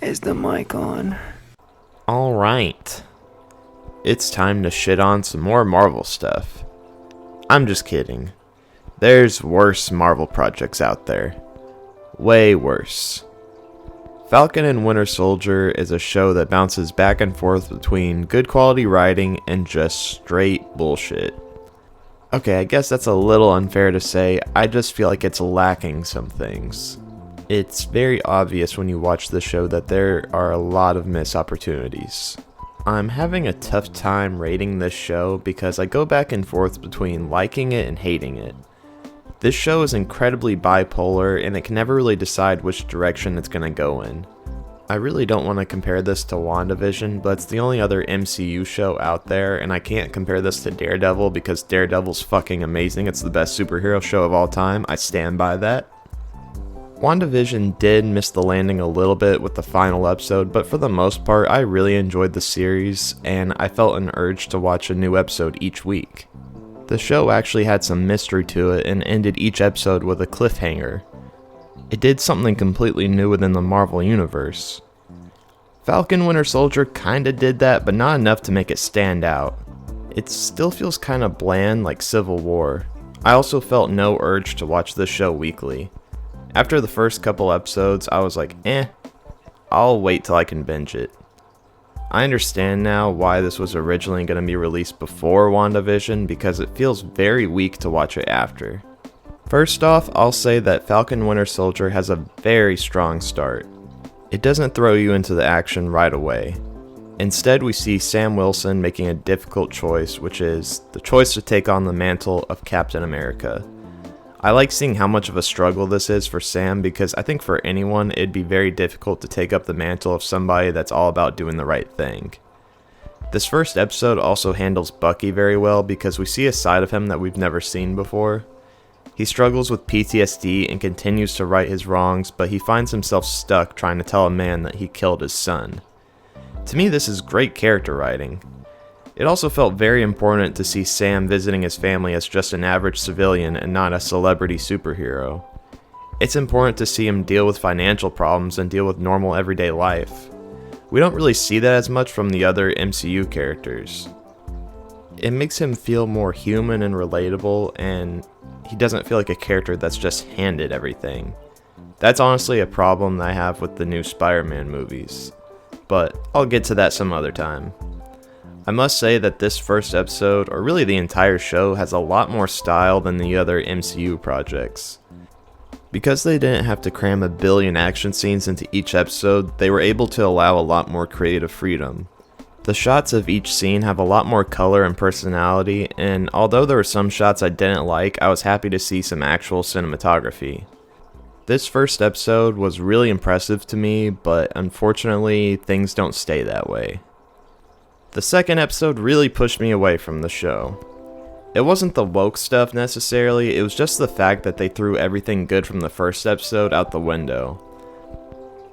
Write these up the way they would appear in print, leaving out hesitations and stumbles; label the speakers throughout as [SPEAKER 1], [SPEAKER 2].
[SPEAKER 1] Is the mic on?
[SPEAKER 2] Alright. It's time to shit on some more Marvel stuff. I'm just kidding. There's worse Marvel projects out there. Way worse. Falcon and Winter Soldier is a show that bounces back and forth between good quality writing and just straight bullshit. Okay, I guess that's a little unfair to say. I just feel like it's lacking some things. It's very obvious when you watch the show that there are a lot of missed opportunities. I'm having a tough time rating this show because I go back and forth between liking it and hating it. This show is incredibly bipolar and it can never really decide which direction it's gonna go in. I really don't want to compare this to WandaVision, but it's the only other MCU show out there, and I can't compare this to Daredevil because Daredevil's fucking amazing. It's the best superhero show of all time. I stand by that. WandaVision did miss the landing a little bit with the final episode, but for the most part, I really enjoyed the series, and I felt an urge to watch a new episode each week. The show actually had some mystery to it and ended each episode with a cliffhanger. It did something completely new within the Marvel Universe. Falcon Winter Soldier kinda did that, but not enough to make it stand out. It still feels kinda bland like Civil War. I also felt no urge to watch this show weekly. After the first couple episodes, I was like, I'll wait till I can binge it. I understand now why this was originally going to be released before WandaVision because it feels very weak to watch it after. First off, I'll say that Falcon Winter Soldier has a very strong start. It doesn't throw you into the action right away. Instead, we see Sam Wilson making a difficult choice, which is the choice to take on the mantle of Captain America. I like seeing how much of a struggle this is for Sam because I think for anyone it'd be very difficult to take up the mantle of somebody that's all about doing the right thing. This first episode also handles Bucky very well because we see a side of him that we've never seen before. He struggles with PTSD and continues to right his wrongs, but he finds himself stuck trying to tell a man that he killed his son. To me, this is great character writing. It also felt very important to see Sam visiting his family as just an average civilian and not a celebrity superhero. It's important to see him deal with financial problems and deal with normal everyday life. We don't really see that as much from the other MCU characters. It makes him feel more human and relatable, and he doesn't feel like a character that's just handed everything. That's honestly a problem that I have with the new Spider-Man movies, but I'll get to that some other time. I must say that this first episode, or really the entire show, has a lot more style than the other MCU projects. Because they didn't have to cram a billion action scenes into each episode, they were able to allow a lot more creative freedom. The shots of each scene have a lot more color and personality, and although there were some shots I didn't like, I was happy to see some actual cinematography. This first episode was really impressive to me, but unfortunately, things don't stay that way. The second episode really pushed me away from the show. It wasn't the woke stuff necessarily, it was just the fact that they threw everything good from the first episode out the window.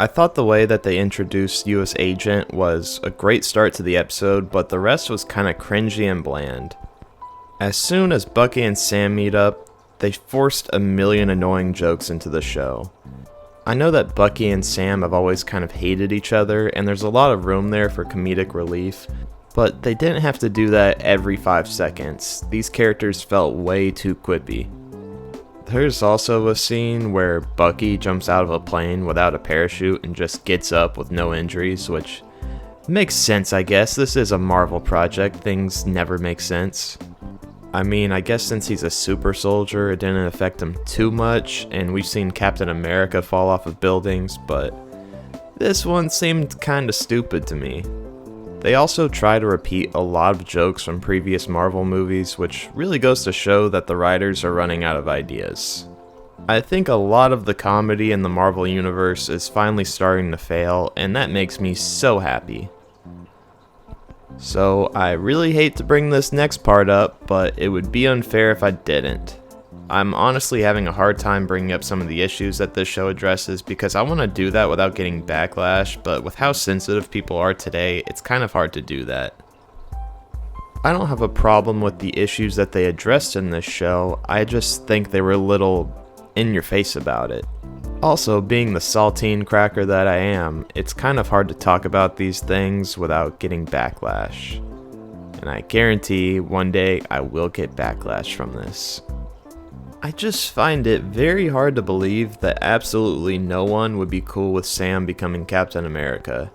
[SPEAKER 2] I thought the way that they introduced US Agent was a great start to the episode, but the rest was kinda cringy and bland. As soon as Bucky and Sam meet up, they forced a million annoying jokes into the show. I know that Bucky and Sam have always kind of hated each other, and there's a lot of room there for comedic relief, but they didn't have to do that every 5 seconds. These characters felt way too quippy. There's also a scene where Bucky jumps out of a plane without a parachute and just gets up with no injuries, which makes sense, I guess. This is a Marvel project, things never make sense. I mean, I guess since he's a super soldier, it didn't affect him too much, and we've seen Captain America fall off of buildings, but this one seemed kinda stupid to me. They also try to repeat a lot of jokes from previous Marvel movies, which really goes to show that the writers are running out of ideas. I think a lot of the comedy in the Marvel Universe is finally starting to fail, and that makes me so happy. So, I really hate to bring this next part up, but it would be unfair if I didn't. I'm honestly having a hard time bringing up some of the issues that this show addresses because I want to do that without getting backlash, but with how sensitive people are today, it's kind of hard to do that. I don't have a problem with the issues that they addressed in this show, I just think they were a little in your face about it. Also, being the saltine cracker that I am, it's kind of hard to talk about these things without getting backlash. And I guarantee one day I will get backlash from this. I just find it very hard to believe that absolutely no one would be cool with Sam becoming Captain America.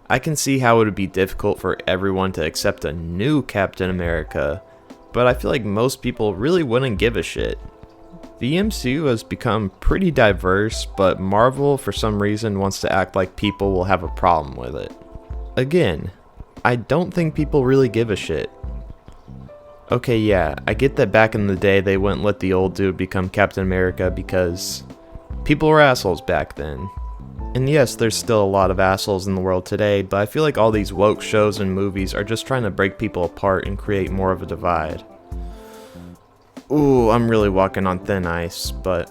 [SPEAKER 2] I can see how it would be difficult for everyone to accept a new Captain America, but I feel like most people really wouldn't give a shit. The MCU has become pretty diverse, but Marvel for some reason wants to act like people will have a problem with it. Again, I don't think people really give a shit. Okay, yeah, I get that back in the day they wouldn't let the old dude become Captain America because people were assholes back then. And yes, there's still a lot of assholes in the world today, but I feel like all these woke shows and movies are just trying to break people apart and create more of a divide. Ooh, I'm really walking on thin ice, but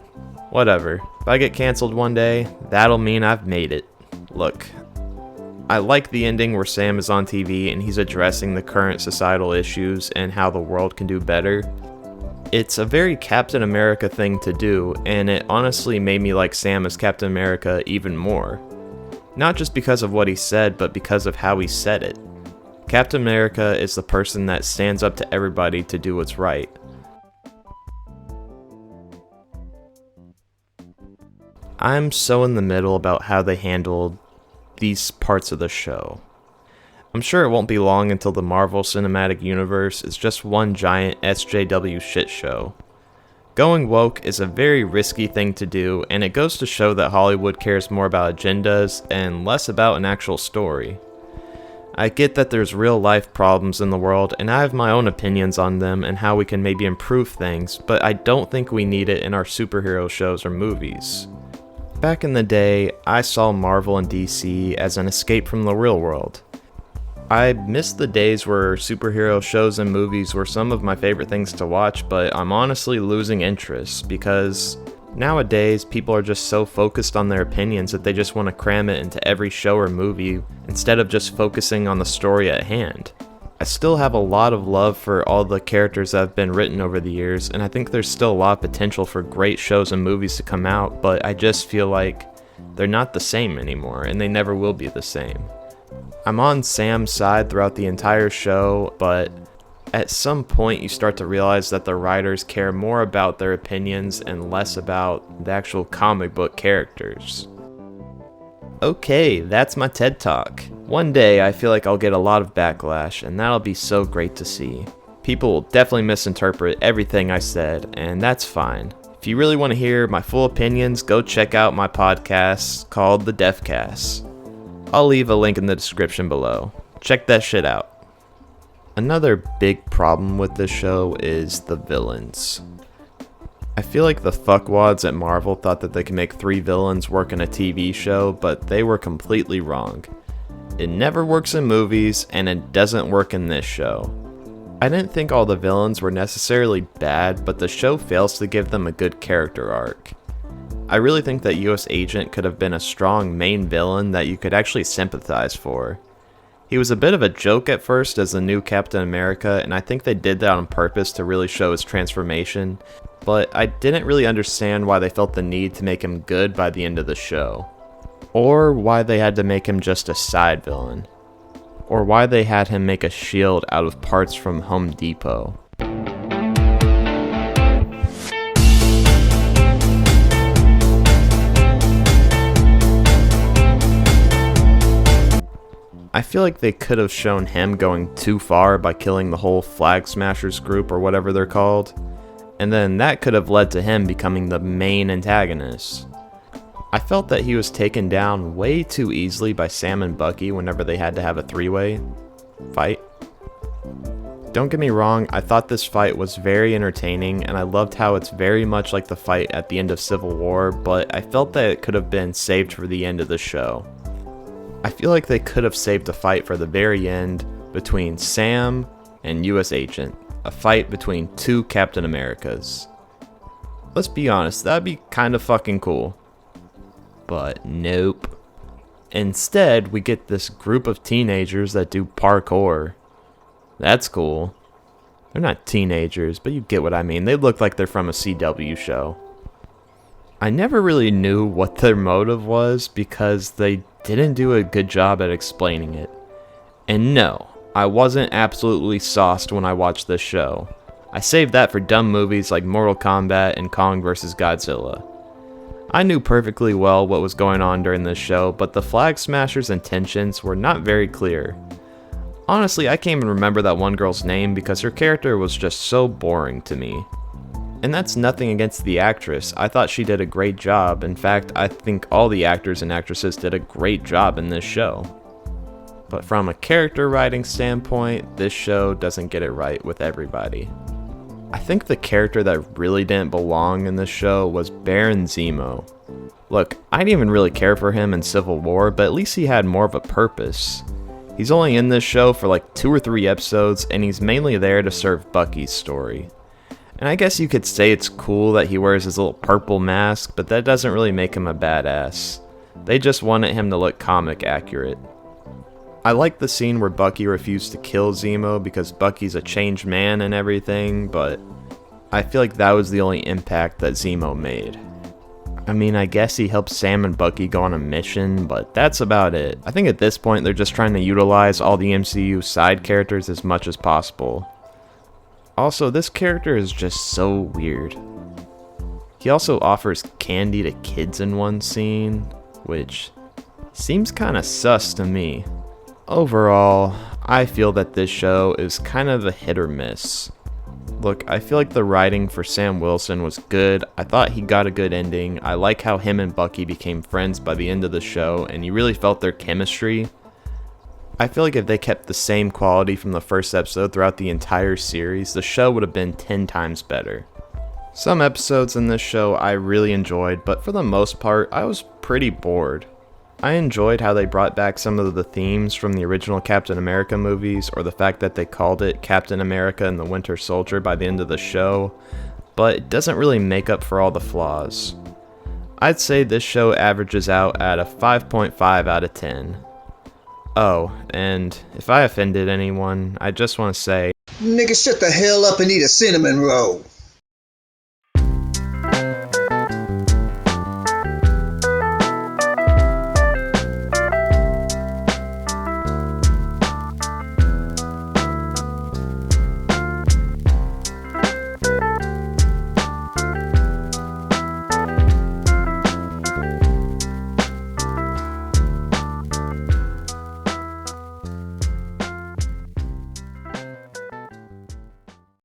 [SPEAKER 2] whatever. If I get canceled one day, that'll mean I've made it. Look, I like the ending where Sam is on TV and he's addressing the current societal issues and how the world can do better. It's a very Captain America thing to do, and it honestly made me like Sam as Captain America even more. Not just because of what he said, but because of how he said it. Captain America is the person that stands up to everybody to do what's right. I'm so in the middle about how they handled these parts of the show. I'm sure it won't be long until the Marvel Cinematic Universe is just one giant SJW shit show. Going woke is a very risky thing to do, and it goes to show that Hollywood cares more about agendas and less about an actual story. I get that there's real life problems in the world, and I have my own opinions on them and how we can maybe improve things, but I don't think we need it in our superhero shows or movies. Back in the day, I saw Marvel and DC as an escape from the real world. I miss the days where superhero shows and movies were some of my favorite things to watch, but I'm honestly losing interest because nowadays people are just so focused on their opinions that they just want to cram it into every show or movie instead of just focusing on the story at hand. I still have a lot of love for all the characters that have been written over the years, and I think there's still a lot of potential for great shows and movies to come out, but I just feel like they're not the same anymore, and they never will be the same. I'm on Sam's side throughout the entire show, but at some point you start to realize that the writers care more about their opinions and less about the actual comic book characters. Okay, that's my TED Talk. One day I feel like I'll get a lot of backlash, and that'll be so great to see. People will definitely misinterpret everything I said, and that's fine. If you really want to hear my full opinions, go check out my podcast called The Deafcast. I'll leave a link in the description below. Check that shit out. Another big problem with this show is the villains. I feel like the fuckwads at Marvel thought that they could make 3 villains work in a TV show, but they were completely wrong. It never works in movies, and it doesn't work in this show. I didn't think all the villains were necessarily bad, but the show fails to give them a good character arc. I really think that US Agent could have been a strong main villain that you could actually sympathize for. He was a bit of a joke at first as the new Captain America, and I think they did that on purpose to really show his transformation, but I didn't really understand why they felt the need to make him good by the end of the show. Or why they had to make him just a side villain. Or why they had him make a shield out of parts from Home Depot. I feel like they could have shown him going too far by killing the whole Flag Smashers group or whatever they're called, and then that could have led to him becoming the main antagonist. I felt that he was taken down way too easily by Sam and Bucky whenever they had to have a 3-way fight. Don't get me wrong, I thought this fight was very entertaining, and I loved how it's very much like the fight at the end of Civil War, but I felt that it could have been saved for the end of the show. I feel like they could have saved a fight for the very end between Sam and US Agent, a fight between 2 Captain Americas. Let's be honest, that'd be kind of fucking cool. But nope. Instead, we get this group of teenagers that do parkour. That's cool. They're not teenagers, but you get what I mean. They look like they're from a CW show. I never really knew what their motive was because they didn't do a good job at explaining it. And no, I wasn't absolutely sauced when I watched this show. I saved that for dumb movies like Mortal Kombat and Kong vs. Godzilla. I knew perfectly well what was going on during this show, but the Flag Smasher's intentions were not very clear. Honestly, I can't even remember that one girl's name because her character was just so boring to me. And that's nothing against the actress. I thought she did a great job. In fact, I think all the actors and actresses did a great job in this show. But from a character writing standpoint, this show doesn't get it right with everybody. I think the character that really didn't belong in this show was Baron Zemo. Look, I didn't even really care for him in Civil War, but at least he had more of a purpose. He's only in this show for like 2 or 3 episodes, and he's mainly there to serve Bucky's story. And I guess you could say it's cool that he wears his little purple mask, but that doesn't really make him a badass. They just wanted him to look comic accurate. I like the scene where Bucky refused to kill Zemo because Bucky's a changed man and everything, but I feel like that was the only impact that Zemo made. I mean, I guess he helped Sam and Bucky go on a mission, but that's about it. I think at this point they're just trying to utilize all the MCU side characters as much as possible. Also, this character is just so weird. He also offers candy to kids in one scene, which seems kinda sus to me. Overall, I feel that this show is kind of a hit or miss. Look, I feel like the writing for Sam Wilson was good. I thought he got a good ending. I like how him and Bucky became friends by the end of the show, and you really felt their chemistry. I feel like if they kept the same quality from the first episode throughout the entire series, the show would have been 10 times better. Some episodes in this show I really enjoyed, but for the most part, I was pretty bored. I enjoyed how they brought back some of the themes from the original Captain America movies, or the fact that they called it Captain America and the Winter Soldier by the end of the show, but it doesn't really make up for all the flaws. I'd say this show averages out at a 5.5 out of 10. Oh, and if I offended anyone, I just want to say,
[SPEAKER 1] nigga, shut the hell up and eat a cinnamon roll.